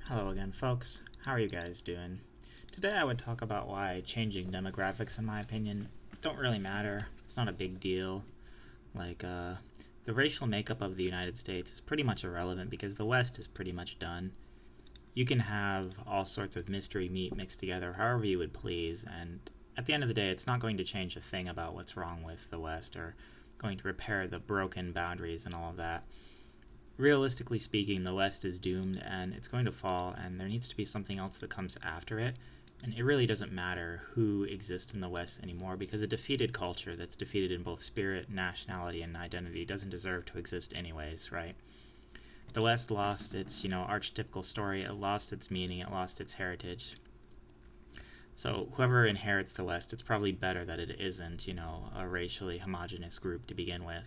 Hello again, folks. How are you guys doing? Today I would talk about why changing demographics, in my opinion, don't really matter. It's not a big deal. Like, the racial makeup of the United States is pretty much irrelevant because the West is pretty much done. You can have all sorts of mystery meat mixed together however you would please, and at the end of the day, it's not going to change a thing about what's wrong with the West or going to repair the broken boundaries and all of that. Realistically speaking, the West is doomed and it's going to fall, and there needs to be something else that comes after it. And it really doesn't matter who exists in the West anymore because a defeated culture that's defeated in both spirit, nationality, and identity doesn't deserve to exist anyways, right? The West lost its, archetypical story, it lost its meaning, it lost its heritage. So whoever inherits the West, it's probably better that it isn't, a racially homogenous group to begin with.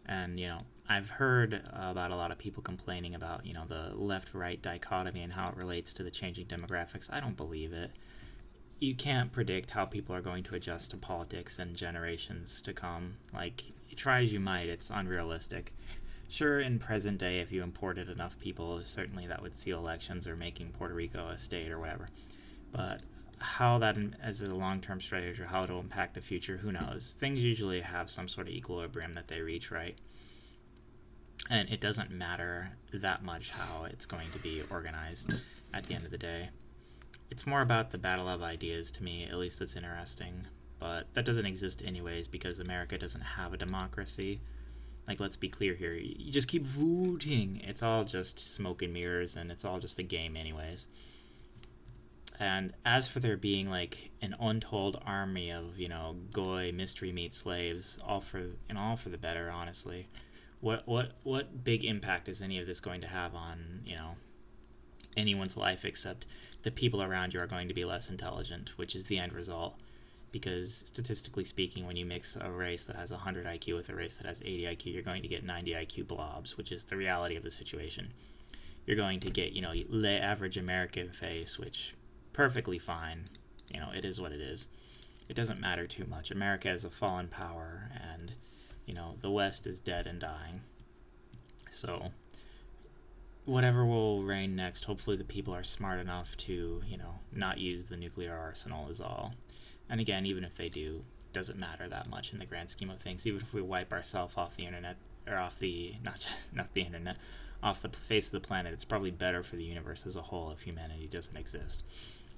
And, I've heard about a lot of people complaining about, the left-right dichotomy and how it relates to the changing demographics. I don't believe it. You can't predict how people are going to adjust to politics in generations to come. Like, try as you might, it's unrealistic. Sure, in present day, if you imported enough people, certainly that would seal elections or making Puerto Rico a state or whatever. But how that, as a long-term strategy, or how it'll impact the future, who knows? Things usually have some sort of equilibrium that they reach, right? And it doesn't matter that much how it's going to be organized at the end of the day. It's more about the battle of ideas to me, at least it's interesting. But that doesn't exist anyways because America doesn't have a democracy. Like, let's be clear here. You just keep voting. It's all just smoke and mirrors, and it's all just a game anyways. And as for there being like an untold army of, goy mystery meat slaves, all for the better, honestly. What big impact is any of this going to have on, anyone's life except the people around you are going to be less intelligent, which is the end result. Because statistically speaking, when you mix a race that has 100 IQ with a race that has 80 IQ, you're going to get 90 IQ blobs, which is the reality of the situation. You're going to get, the average American face, which perfectly fine. It is what it is. It doesn't matter too much. America is a fallen power, and the West is dead and dying. So, whatever will reign next, hopefully the people are smart enough to, not use the nuclear arsenal is all. And again, even if they do, it doesn't matter that much in the grand scheme of things. Even if we wipe ourselves off the internet, or off the, not the internet, off the face of the planet, it's probably better for the universe as a whole if humanity doesn't exist.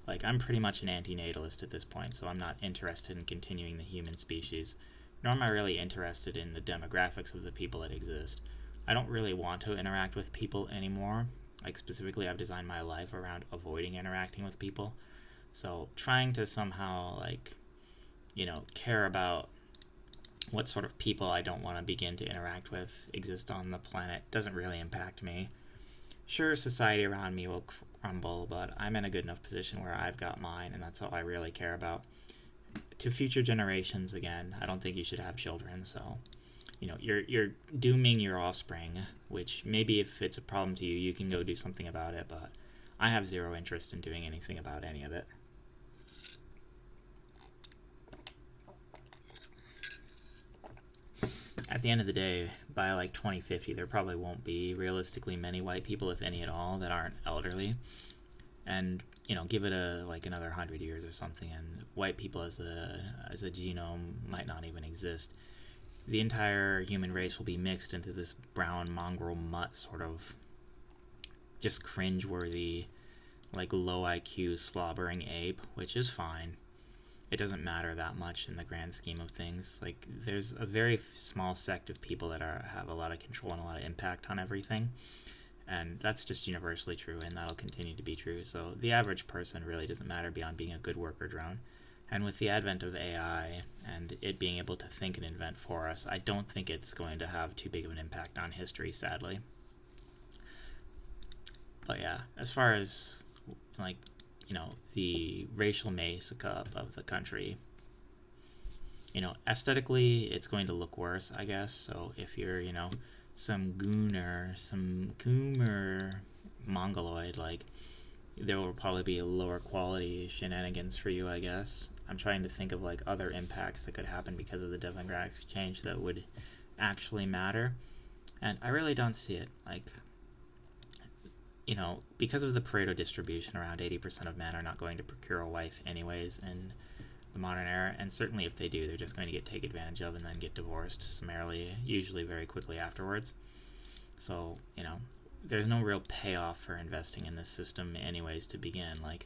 Like, I'm pretty much an anti-natalist at this point, so I'm not interested in continuing the human species, nor am I really interested in the demographics of the people that exist. I don't really want to interact with people anymore. Like, specifically, I've designed my life around avoiding interacting with people. So trying to somehow, care about what sort of people I don't want to begin to interact with exist on the planet doesn't really impact me. Sure, society around me will crumble, but I'm in a good enough position where I've got mine, and that's all I really care about. To future generations, again, I don't think you should have children, so you're dooming your offspring, which maybe if it's a problem to you, you can go do something about it, but I have zero interest in doing anything about any of it. At the end of the day, by 2050, there probably won't be realistically many white people, if any at all, that aren't elderly. And give it another 100 years or something, and white people as a genome might not even exist. The entire human race will be mixed into this brown mongrel mutt, sort of just cringeworthy, low IQ slobbering ape, which is fine. It doesn't matter that much in the grand scheme of things. There's a very small sect of people that have a lot of control and a lot of impact on everything. And that's just universally true, and that'll continue to be true. So the average person really doesn't matter beyond being a good worker drone. And with the advent of AI and it being able to think and invent for us, I don't think it's going to have too big of an impact on history, sadly. But yeah, as far as, the racial makeup of the country, aesthetically, it's going to look worse, I guess. So if you're, some gooner, some goomer mongoloid, there will probably be a lower quality shenanigans for you, I guess. I'm trying to think of other impacts that could happen because of the demographic change that would actually matter, and I really don't see it. because of the Pareto distribution, around 80% of men are not going to procure a wife anyways in the modern era, and certainly if they do, they're just going to get taken advantage of and then get divorced summarily, usually very quickly afterwards. So, there's no real payoff for investing in this system anyways to begin. Like,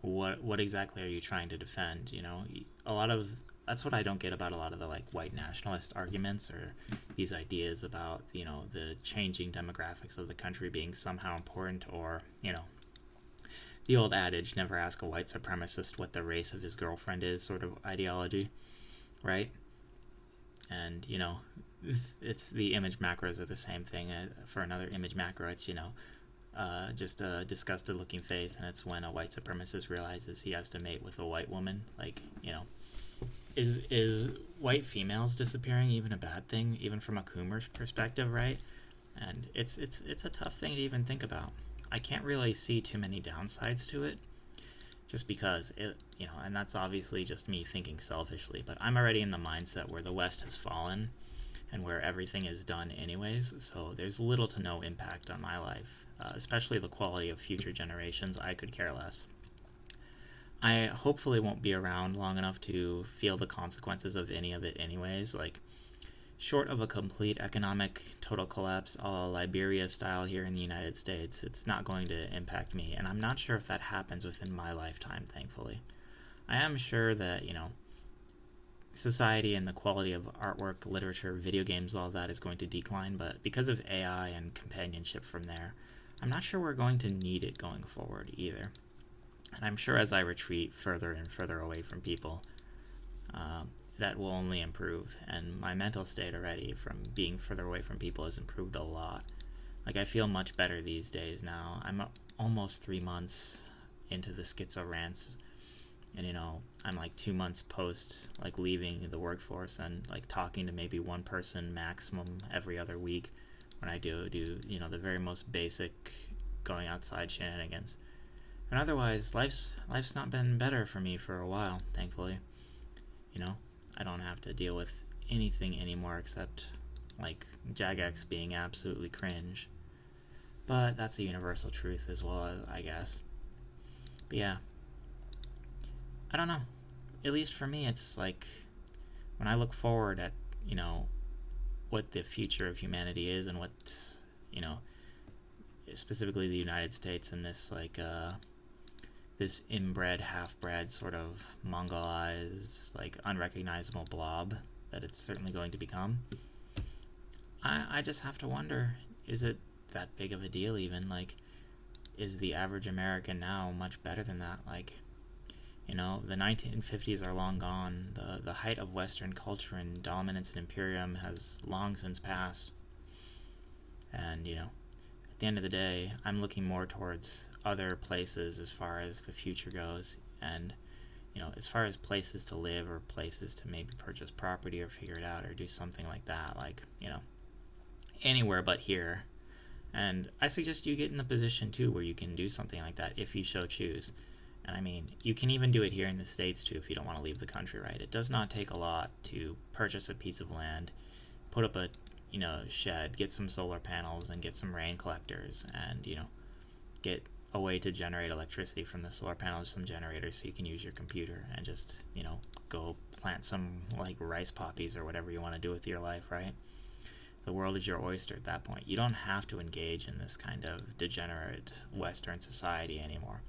what exactly are you trying to defend? A lot of that's what I don't get about a lot of the white nationalist arguments, or these ideas about the changing demographics of the country being somehow important, or the old adage, never ask a white supremacist what the race of his girlfriend is, sort of ideology, right? And it's the image macros are the same thing. For another image macro, it's just a disgusted looking face, and it's when a white supremacist realizes he has to mate with a white woman. Is white females disappearing even a bad thing, even from a Coomer's perspective, right? And it's a tough thing to even think about. I can't really see too many downsides to it, just because and that's obviously just me thinking selfishly, but I'm already in the mindset where the West has fallen and where everything is done anyways, so there's little to no impact on my life, especially the quality of future generations. I could care less. I hopefully won't be around long enough to feel the consequences of any of it anyways. Short of a complete economic total collapse a la Liberia style here in the United States, it's not going to impact me, and I'm not sure if that happens within my lifetime, thankfully. I am sure that, society and the quality of artwork, literature, video games, all of that is going to decline, but because of AI and companionship from there, I'm not sure we're going to need it going forward either. And I'm sure as I retreat further and further away from people, that will only improve. And my mental state already from being further away from people has improved a lot. I feel much better these days now. I'm almost 3 months into the Skitzo Rants, and I'm 2 months post leaving the workforce, and talking to maybe one person maximum every other week when I do the very most basic going outside shenanigans. And otherwise, life's not been better for me for a while, thankfully. I don't have to deal with anything anymore except Jagex being absolutely cringe. But that's a universal truth as well, I guess. But yeah, I don't know. At least for me, it's when I look forward at what the future of humanity is, and what specifically the United States and this this inbred, half-bred, sort of Mongolized, unrecognizable blob that it's certainly going to become. I just have to wonder, is it that big of a deal even? Is the average American now much better than that? The 1950s are long gone. The height of Western culture and dominance and imperium has long since passed. And, at the end of the day, I'm looking more towards other places as far as the future goes, and as far as places to live, or places to maybe purchase property or figure it out or do something like that, anywhere but here. And I suggest you get in the position too where you can do something like that if you so choose. And you can even do it here in the States too if you don't want to leave the country, right? It does not take a lot to purchase a piece of land, put up a shed, get some solar panels, and get some rain collectors, and get a way to generate electricity from the solar panels, some generators, so you can use your computer and just go plant some rice poppies or whatever you want to do with your life, right? The world is your oyster at that point. You don't have to engage in this kind of degenerate Western society anymore.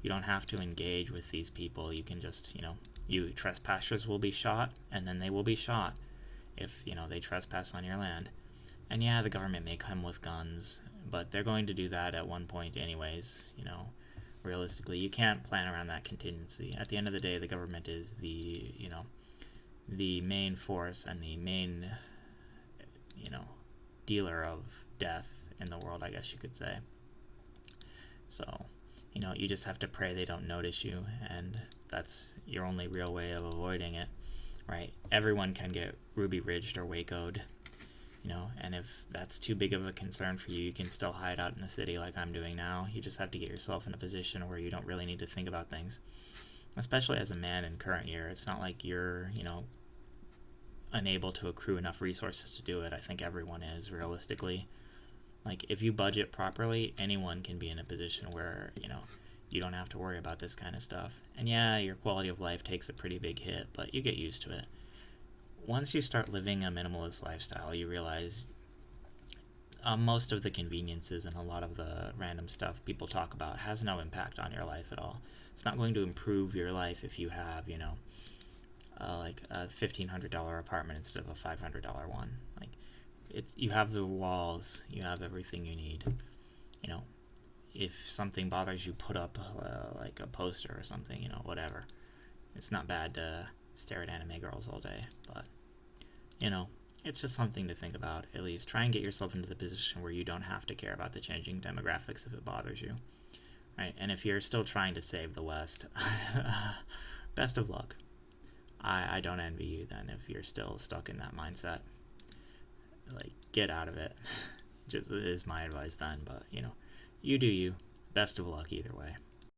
You don't have to engage with these people. You can just trespassers will be shot, and then they will be shot if they trespass on your land. And yeah, the government may come with guns, but they're going to do that at one point anyways. Realistically, you can't plan around that contingency. At the end of the day, the government is the main force and the main dealer of death in the world, I guess you could say. So you just have to pray they don't notice you, and that's your only real way of avoiding it, right? Everyone can get Ruby Ridged or Waco'd, and if that's too big of a concern for you, you can still hide out in the city like I'm doing now. You just have to get yourself in a position where you don't really need to think about things, especially as a man in current year. It's not like you're, unable to accrue enough resources to do it. I think everyone is, realistically. Like, if you budget properly, anyone can be in a position where, you don't have to worry about this kind of stuff. And yeah, your quality of life takes a pretty big hit, but you get used to it. Once you start living a minimalist lifestyle, you realize most of the conveniences and a lot of the random stuff people talk about has no impact on your life at all. It's not going to improve your life if you have, like a $1,500 apartment instead of a $500 one. Like, you have the walls, you have everything you need. If something bothers you, put up like a poster or something, whatever. It's not bad to stare at anime girls all day, but it's just something to think about. At least try and get yourself into the position where you don't have to care about the changing demographics if it bothers you, right? And if you're still trying to save the West, best of luck. I don't envy you then if you're still stuck in that mindset. Like, get out of it. Just is my advice then, but you do you. Best of luck either way.